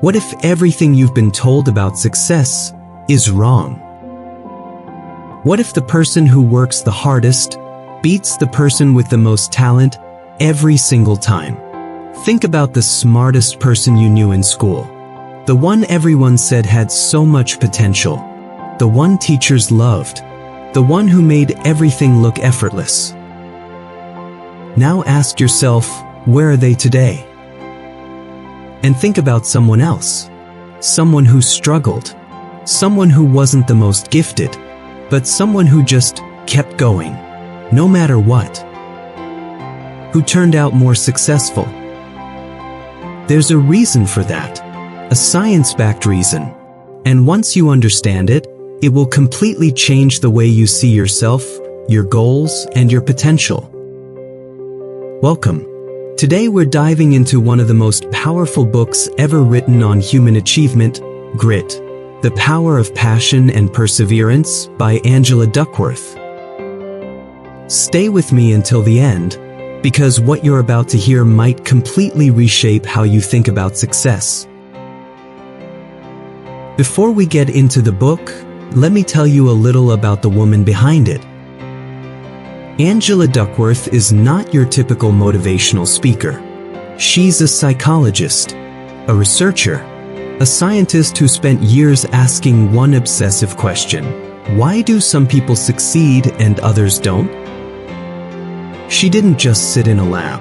What if everything you've been told about success is wrong? What if the person who works the hardest beats the person with the most talent every single time? Think about the smartest person you knew in school. The one everyone said had so much potential. The one teachers loved. The one who made everything look effortless. Now ask yourself, where are they today? And think about someone else. Someone who struggled. Someone who wasn't the most gifted, but someone who just kept going, no matter what. Who turned out more successful. There's a reason for that, a science-backed reason. And once you understand it, it will completely change the way you see yourself, your goals, and your potential. Welcome. Today we're diving into one of the most powerful books ever written on human achievement, Grit, The Power of Passion and Perseverance by Angela Duckworth. Stay with me until the end, because what you're about to hear might completely reshape how you think about success. Before we get into the book, let me tell you a little about the woman behind it. Angela Duckworth is not your typical motivational speaker. She's a psychologist, a researcher, a scientist who spent years asking one obsessive question: why do some people succeed and others don't? She didn't just sit in a lab.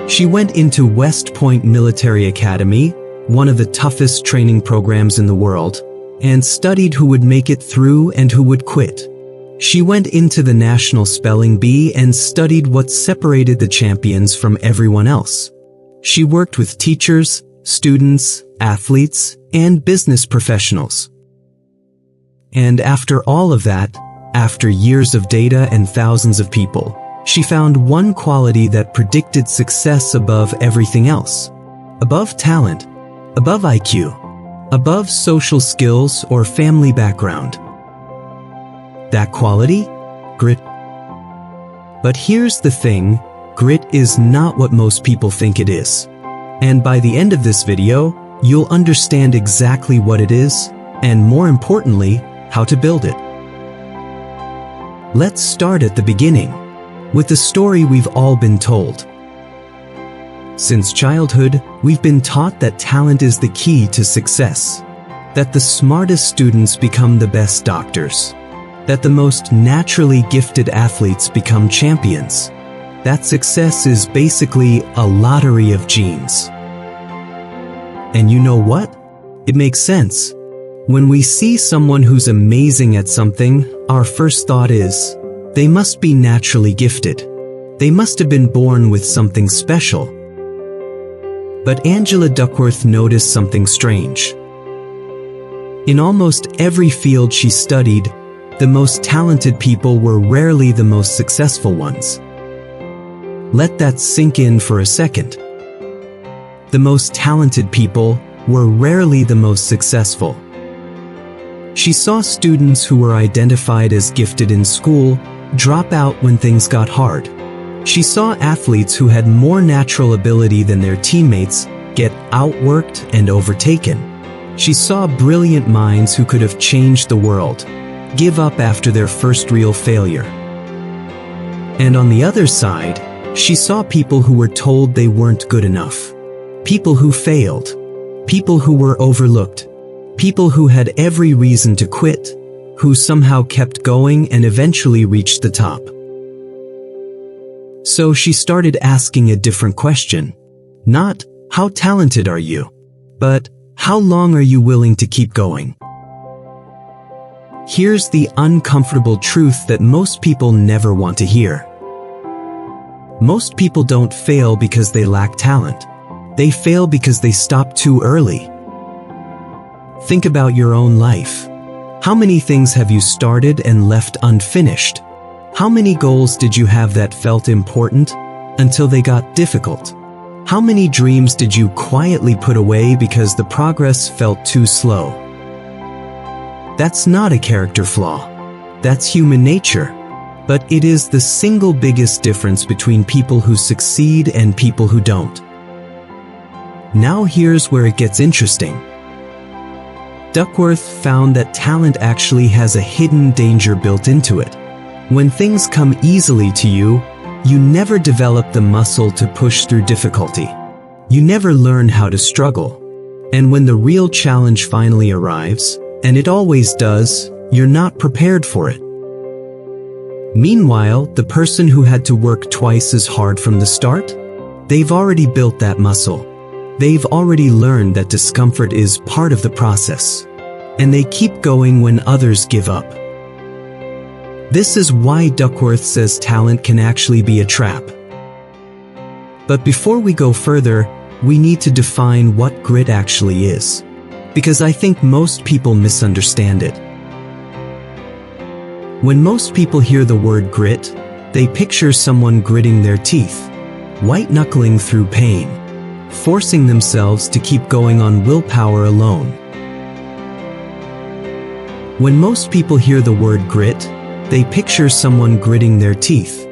She went into West Point Military Academy, one of the toughest training programs in the world, and studied who would make it through and who would quit. She went into the National Spelling Bee and studied what separated the champions from everyone else. She worked with teachers, students, athletes, and business professionals. And after all of that, after years of data and thousands of people, she found one quality that predicted success above everything else. Above talent, above IQ, above social skills or family background. That quality? Grit. But here's the thing, grit is not what most people think it is. And by the end of this video, you'll understand exactly what it is, and more importantly, how to build it. Let's start at the beginning, with the story we've all been told. Since childhood, we've been taught that talent is the key to success, that the smartest students become the best doctors, that the most naturally gifted athletes become champions, that success is basically a lottery of genes. And you know what? It makes sense. When we see someone who's amazing at something, our first thought is, they must be naturally gifted. They must have been born with something special. But Angela Duckworth noticed something strange. In almost every field she studied, the most talented people were rarely the most successful ones. Let that sink in for a second. The most talented people were rarely the most successful. She saw students who were identified as gifted in school drop out when things got hard. She saw athletes who had more natural ability than their teammates get outworked and overtaken. She saw brilliant minds who could have changed the world give up after their first real failure. And on the other side, she saw people who were told they weren't good enough. People who failed. People who were overlooked. People who had every reason to quit, who somehow kept going and eventually reached the top. So she started asking a different question. Not, how talented are you? But, how long are you willing to keep going? Here's the uncomfortable truth that most people never want to hear. Most people don't fail because they lack talent. They fail because they stop too early. Think about your own life. How many things have you started and left unfinished? How many goals did you have that felt important until they got difficult? How many dreams did you quietly put away because the progress felt too slow? That's not a character flaw. That's human nature. But it is the single biggest difference between people who succeed and people who don't. Now here's where it gets interesting. Duckworth found that talent actually has a hidden danger built into it. When things come easily to you, you never develop the muscle to push through difficulty. You never learn how to struggle. And when the real challenge finally arrives, and it always does, you're not prepared for it. Meanwhile, the person who had to work twice as hard from the start, they've already built that muscle. They've already learned that discomfort is part of the process. And they keep going when others give up. This is why Duckworth says talent can actually be a trap. But before we go further, we need to define what grit actually is. Because I think most people misunderstand it. When most people hear the word grit, they picture someone gritting their teeth, white-knuckling through pain, forcing themselves to keep going on willpower alone. When most people hear the word grit, they picture someone gritting their teeth,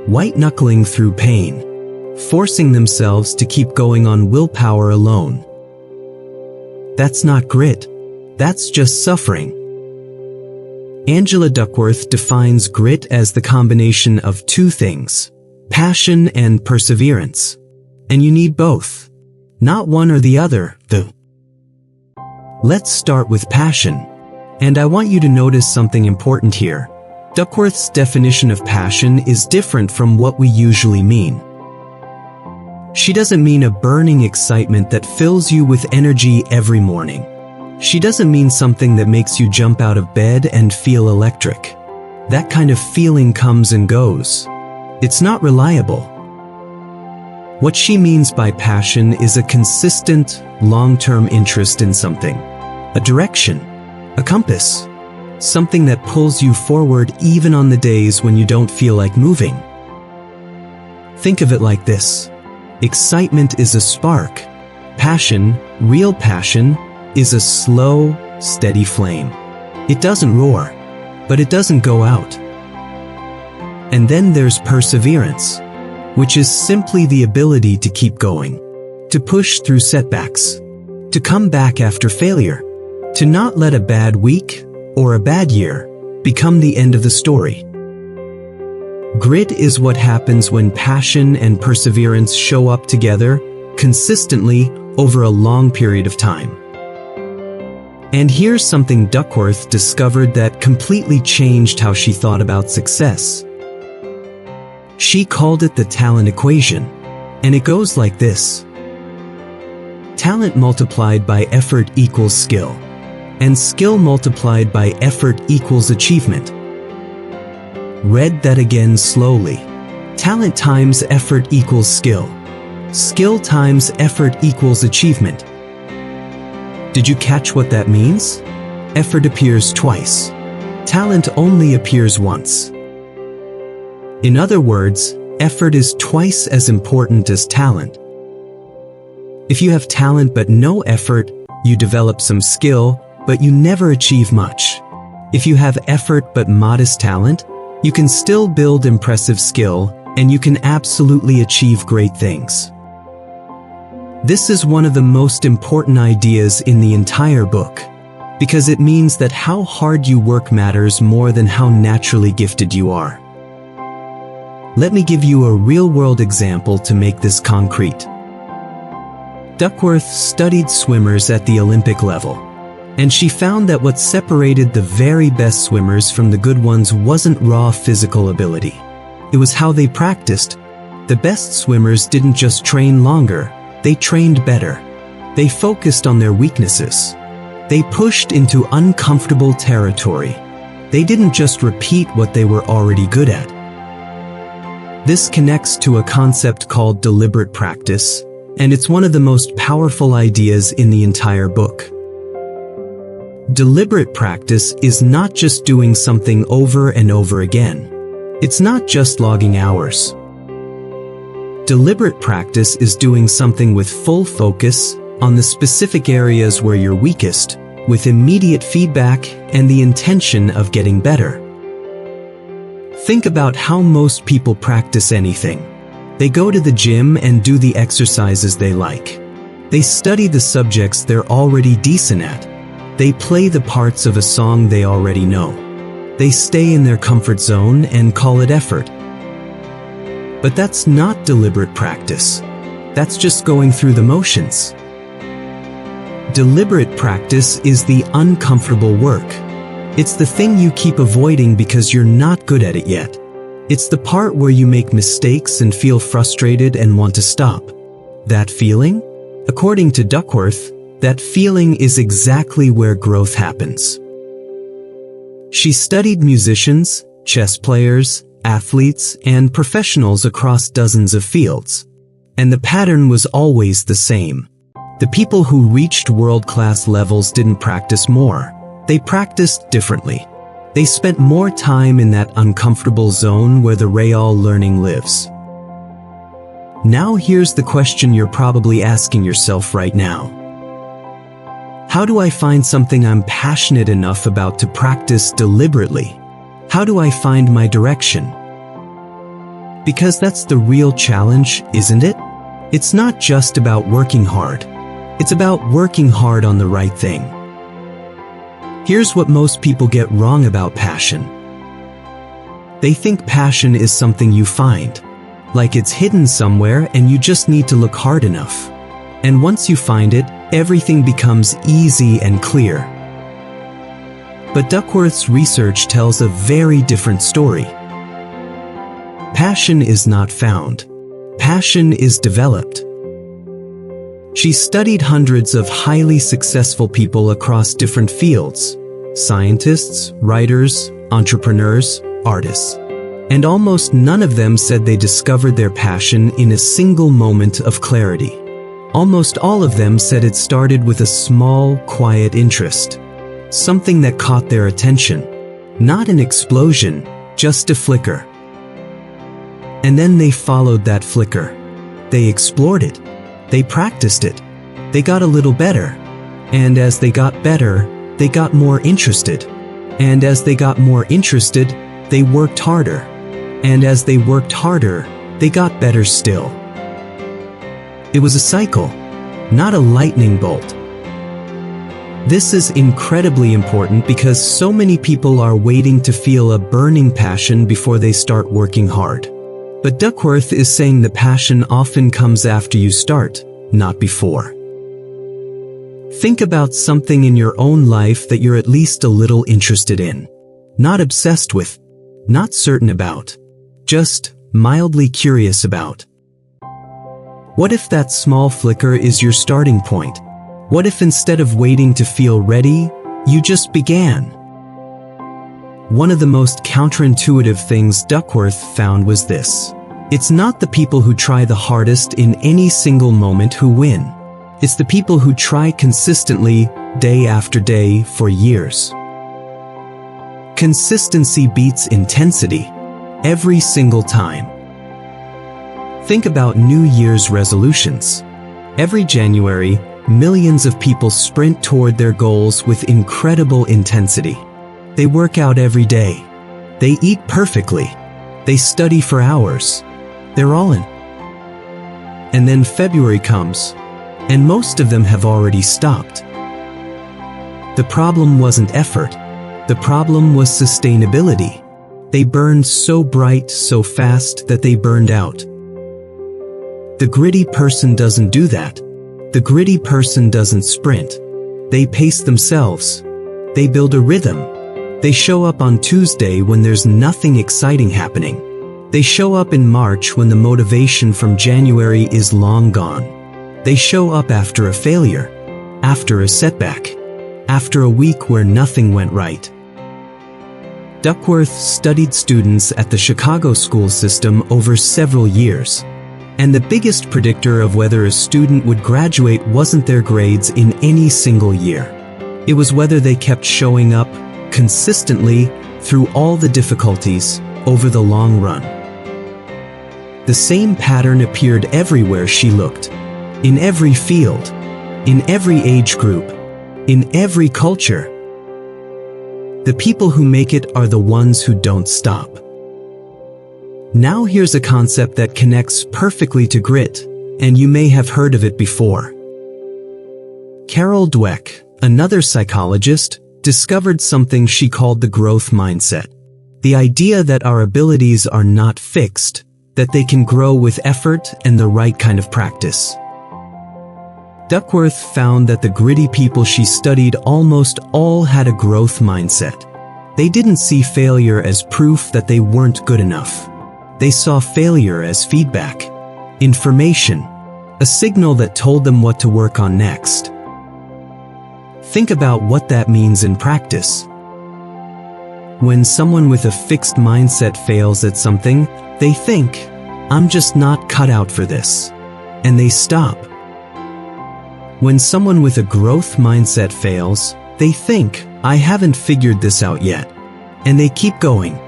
white-knuckling through pain, forcing themselves to keep going on willpower alone. That's not grit. That's just suffering. Angela Duckworth defines grit as the combination of two things, passion and perseverance. And you need both. Not one or the other, though. Let's start with passion. And I want you to notice something important here. Duckworth's definition of passion is different from what we usually mean. She doesn't mean a burning excitement that fills you with energy every morning. She doesn't mean something that makes you jump out of bed and feel electric. That kind of feeling comes and goes. It's not reliable. What she means by passion is a consistent, long-term interest in something. A direction, a compass, something that pulls you forward even on the days when you don't feel like moving. Think of it like this. Excitement is a spark. Passion, real passion, is a slow, steady flame. It doesn't roar, but it doesn't go out. And then there's perseverance, which is simply the ability to keep going, to push through setbacks, to come back after failure, to not let a bad week or a bad year become the end of the story. Grit is what happens when passion and perseverance show up together consistently over a long period of time. And here's something Duckworth discovered that completely changed how she thought about success. She called it the talent equation, and it goes like this. Talent multiplied by effort equals skill, and skill multiplied by effort equals achievement. Read that again slowly. Talent times effort equals skill. Skill times effort equals achievement. Did you catch what that means? Effort appears twice. Talent only appears once. In other words, effort is twice as important as talent. If you have talent but no effort, you develop some skill, but you never achieve much. If you have effort but modest talent, you can still build impressive skill, and you can absolutely achieve great things. This is one of the most important ideas in the entire book, because it means that how hard you work matters more than how naturally gifted you are. Let me give you a real-world example to make this concrete. Duckworth studied swimmers at the Olympic level, and she found that what separated the very best swimmers from the good ones wasn't raw physical ability. It was how they practiced. The best swimmers didn't just train longer, they trained better. They focused on their weaknesses. They pushed into uncomfortable territory. They didn't just repeat what they were already good at. This connects to a concept called deliberate practice, and it's one of the most powerful ideas in the entire book. Deliberate practice is not just doing something over and over again. It's not just logging hours. Deliberate practice is doing something with full focus on the specific areas where you're weakest, with immediate feedback and the intention of getting better. Think about how most people practice anything. They go to the gym and do the exercises they like. They study the subjects they're already decent at. They play the parts of a song they already know. They stay in their comfort zone and call it effort. But that's not deliberate practice. That's just going through the motions. Deliberate practice is the uncomfortable work. It's the thing you keep avoiding because you're not good at it yet. It's the part where you make mistakes and feel frustrated and want to stop. That feeling? According to Duckworth, that feeling is exactly where growth happens. She studied musicians, chess players, athletes, and professionals across dozens of fields. And the pattern was always the same. The people who reached world-class levels didn't practice more. They practiced differently. They spent more time in that uncomfortable zone where the real learning lives. Now here's the question you're probably asking yourself right now. How do I find something I'm passionate enough about to practice deliberately? How do I find my direction? Because that's the real challenge, isn't it? It's not just about working hard. It's about working hard on the right thing. Here's what most people get wrong about passion. They think passion is something you find, like it's hidden somewhere and you just need to look hard enough. And once you find it, everything becomes easy and clear. But Duckworth's research tells a very different story. Passion is not found. Passion is developed. She studied hundreds of highly successful people across different fields: scientists, writers, entrepreneurs, artists. And almost none of them said they discovered their passion in a single moment of clarity. Almost all of them said it started with a small, quiet interest. Something that caught their attention. Not an explosion, just a flicker. And then they followed that flicker. They explored it. They practiced it. They got a little better. And as they got better, they got more interested. And as they got more interested, they worked harder. And as they worked harder, they got better still. It was a cycle, not a lightning bolt. This is incredibly important because so many people are waiting to feel a burning passion before they start working hard. But Duckworth is saying the passion often comes after you start, not before. Think about something in your own life that you're at least a little interested in. Not obsessed with, not certain about, just mildly curious about. What if that small flicker is your starting point? What if instead of waiting to feel ready, you just began? One of the most counterintuitive things Duckworth found was this. It's not the people who try the hardest in any single moment who win. It's the people who try consistently, day after day, for years. Consistency beats intensity, every single time. Think about New Year's resolutions. Every January, millions of people sprint toward their goals with incredible intensity. They work out every day. They eat perfectly. They study for hours. They're all in. And then February comes, and most of them have already stopped. The problem wasn't effort. The problem was sustainability. They burned so bright, so fast that they burned out. The gritty person doesn't do that. The gritty person doesn't sprint. They pace themselves. They build a rhythm. They show up on Tuesday when there's nothing exciting happening. They show up in March when the motivation from January is long gone. They show up after a failure, after a setback, after a week where nothing went right. Duckworth studied students at the Chicago school system over several years. And the biggest predictor of whether a student would graduate wasn't their grades in any single year. It was whether they kept showing up consistently through all the difficulties over the long run. The same pattern appeared everywhere she looked. In every field, in every age group, in every culture. The people who make it are the ones who don't stop. Now here's a concept that connects perfectly to grit, and you may have heard of it before. Carol Dweck, another psychologist, discovered something she called the growth mindset. The idea that our abilities are not fixed, that they can grow with effort and the right kind of practice. Duckworth found that the gritty people she studied almost all had a growth mindset. They didn't see failure as proof that they weren't good enough. They saw failure as feedback, information, a signal that told them what to work on next. Think about what that means in practice. When someone with a fixed mindset fails at something, they think, "I'm just not cut out for this," and they stop. When someone with a growth mindset fails, they think, "I haven't figured this out yet," and they keep going.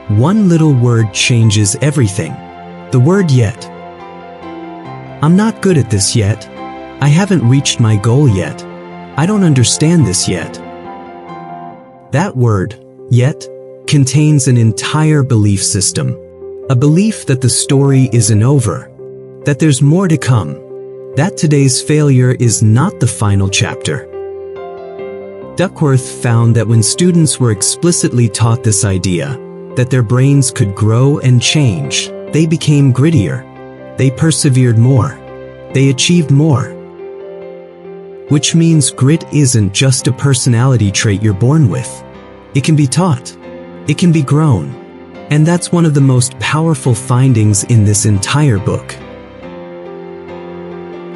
One little word changes everything. The word yet. I'm not good at this yet. I haven't reached my goal yet. I don't understand this yet. That word, yet, contains an entire belief system. A belief that the story isn't over, that there's more to come, that today's failure is not the final chapter. Duckworth found that when students were explicitly taught this idea, that their brains could grow and change, they became grittier. They persevered more. They achieved more. Which means grit isn't just a personality trait you're born with. It can be taught. It can be grown. And that's one of the most powerful findings in this entire book.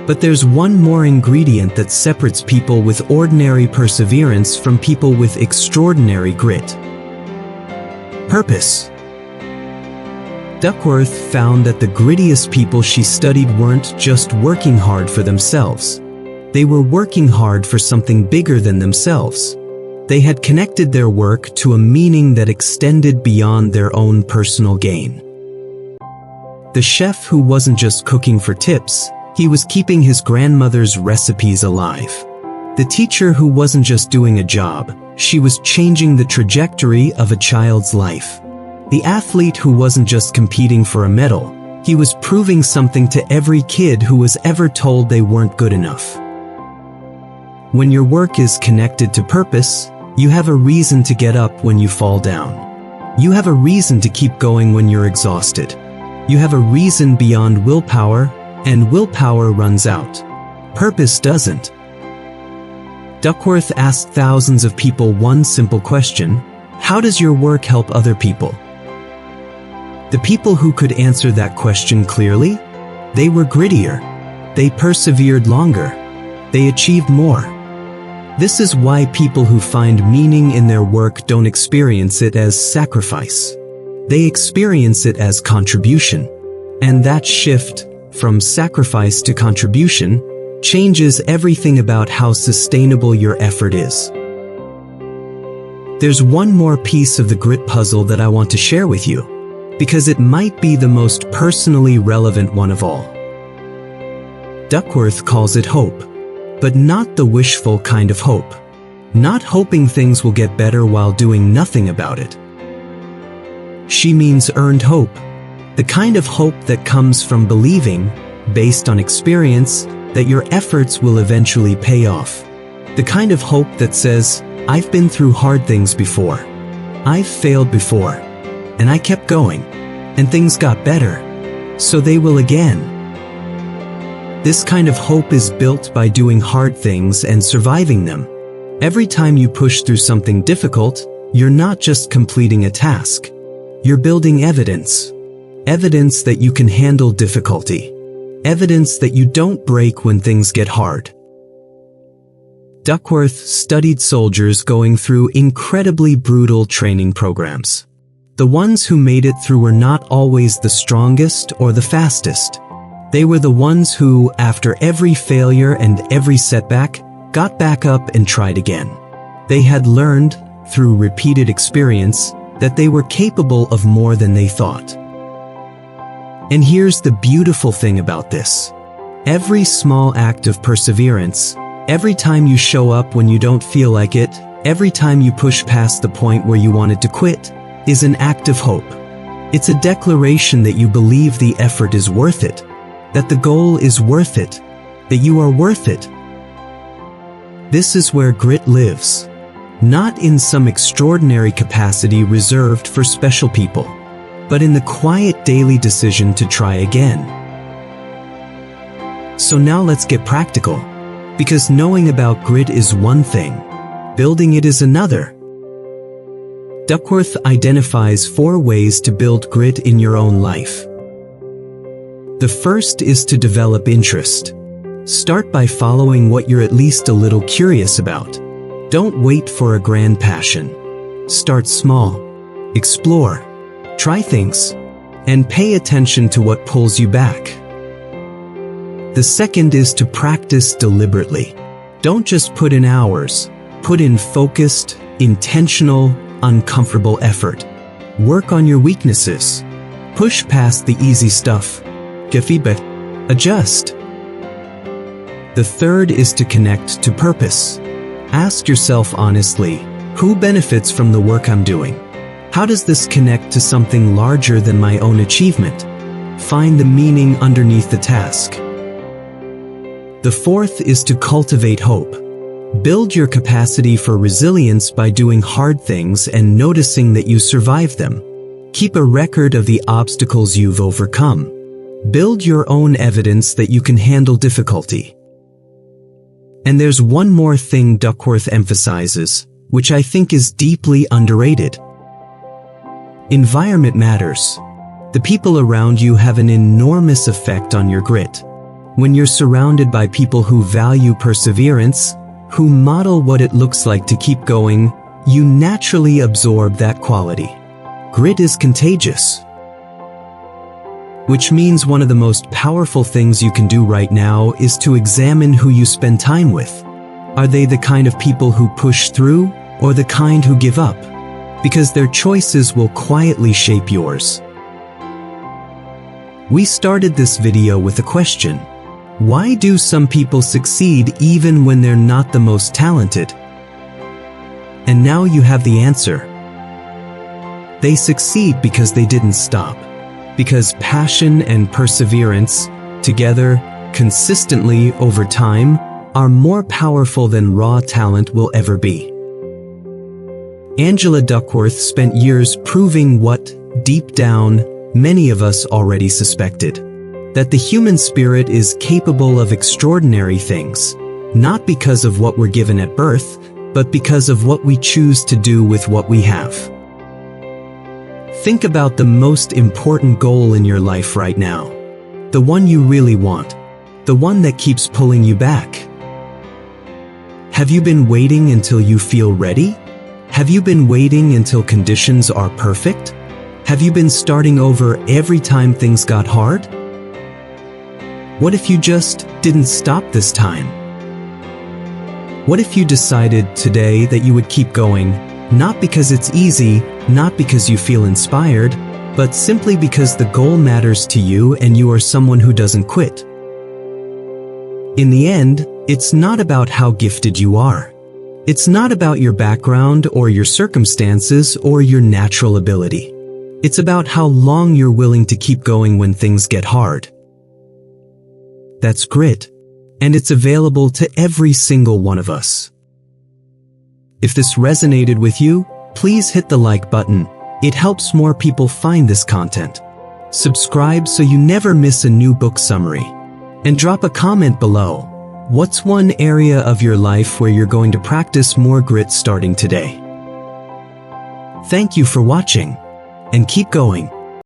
But there's one more ingredient that separates people with ordinary perseverance from people with extraordinary grit. Purpose. Duckworth found that the grittiest people she studied weren't just working hard for themselves. They were working hard for something bigger than themselves. They had connected their work to a meaning that extended beyond their own personal gain. The chef who wasn't just cooking for tips, he was keeping his grandmother's recipes alive. The teacher who wasn't just doing a job, she was changing the trajectory of a child's life. The athlete who wasn't just competing for a medal, he was proving something to every kid who was ever told they weren't good enough. When your work is connected to purpose, you have a reason to get up when you fall down. You have a reason to keep going when you're exhausted. You have a reason beyond willpower, and willpower runs out. Purpose doesn't. Duckworth asked thousands of people one simple question: how does your work help other people? The people who could answer that question clearly, they were grittier. They persevered longer. They achieved more. This is why people who find meaning in their work don't experience it as sacrifice. They experience it as contribution. And that shift, from sacrifice to contribution, changes everything about how sustainable your effort is. There's one more piece of the grit puzzle that I want to share with you, because it might be the most personally relevant one of all. Duckworth calls it hope, but not the wishful kind of hope. Not hoping things will get better while doing nothing about it. She means earned hope, the kind of hope that comes from believing, based on experience, that your efforts will eventually pay off. The kind of hope that says, I've been through hard things before. I've failed before. And I kept going. And things got better. So they will again. This kind of hope is built by doing hard things and surviving them. Every time you push through something difficult, you're not just completing a task. You're building evidence. Evidence that you can handle difficulty. Evidence that you don't break when things get hard. Duckworth studied soldiers going through incredibly brutal training programs. The ones who made it through were not always the strongest or the fastest. They were the ones who, after every failure and every setback, got back up and tried again. They had learned, through repeated experience, that they were capable of more than they thought. And here's the beautiful thing about this. Every small act of perseverance, every time you show up when you don't feel like it, every time you push past the point where you wanted to quit, is an act of hope. It's a declaration that you believe the effort is worth it, that the goal is worth it, that you are worth it. This is where grit lives. Not in some extraordinary capacity reserved for special people, but in the quiet daily decision to try again. So now let's get practical, because knowing about grit is one thing, building it is another. Duckworth identifies 4 ways to build grit in your own life. The first is to develop interest. Start by following what you're at least a little curious about. Don't wait for a grand passion. Start small. Explore. Try things. And pay attention to what pulls you back. The second is to practice deliberately. Don't just put in hours. Put in focused, intentional, uncomfortable effort. Work on your weaknesses. Push past the easy stuff. Get feedback. Adjust. The third is to connect to purpose. Ask yourself honestly, who benefits from the work I'm doing? How does this connect to something larger than my own achievement? Find the meaning underneath the task. The fourth is to cultivate hope. Build your capacity for resilience by doing hard things and noticing that you survive them. Keep a record of the obstacles you've overcome. Build your own evidence that you can handle difficulty. And there's one more thing Duckworth emphasizes, which I think is deeply underrated. Environment matters. The people around you have an enormous effect on your grit. When you're surrounded by people who value perseverance, who model what it looks like to keep going, you naturally absorb that quality. Grit is contagious. Which means one of the most powerful things you can do right now is to examine who you spend time with. Are they the kind of people who push through, or the kind who give up? Because their choices will quietly shape yours. We started this video with a question. Why do some people succeed even when they're not the most talented? And now you have the answer. They succeed because they didn't stop. Because passion and perseverance, together, consistently over time, are more powerful than raw talent will ever be. Angela Duckworth spent years proving what, deep down, many of us already suspected. That the human spirit is capable of extraordinary things, not because of what we're given at birth, but because of what we choose to do with what we have. Think about the most important goal in your life right now. The one you really want. The one that keeps pulling you back. Have you been waiting until you feel ready? Have you been waiting until conditions are perfect? Have you been starting over every time things got hard? What if you just didn't stop this time? What if you decided today that you would keep going, not because it's easy, not because you feel inspired, but simply because the goal matters to you and you are someone who doesn't quit? In the end, it's not about how gifted you are. It's not about your background or your circumstances or your natural ability. It's about how long you're willing to keep going when things get hard. That's grit, and it's available to every single one of us. If this resonated with you, please hit the like button. It helps more people find this content. Subscribe so you never miss a new book summary. And drop a comment below. What's one area of your life where you're going to practice more grit starting today? Thank you for watching, and keep going.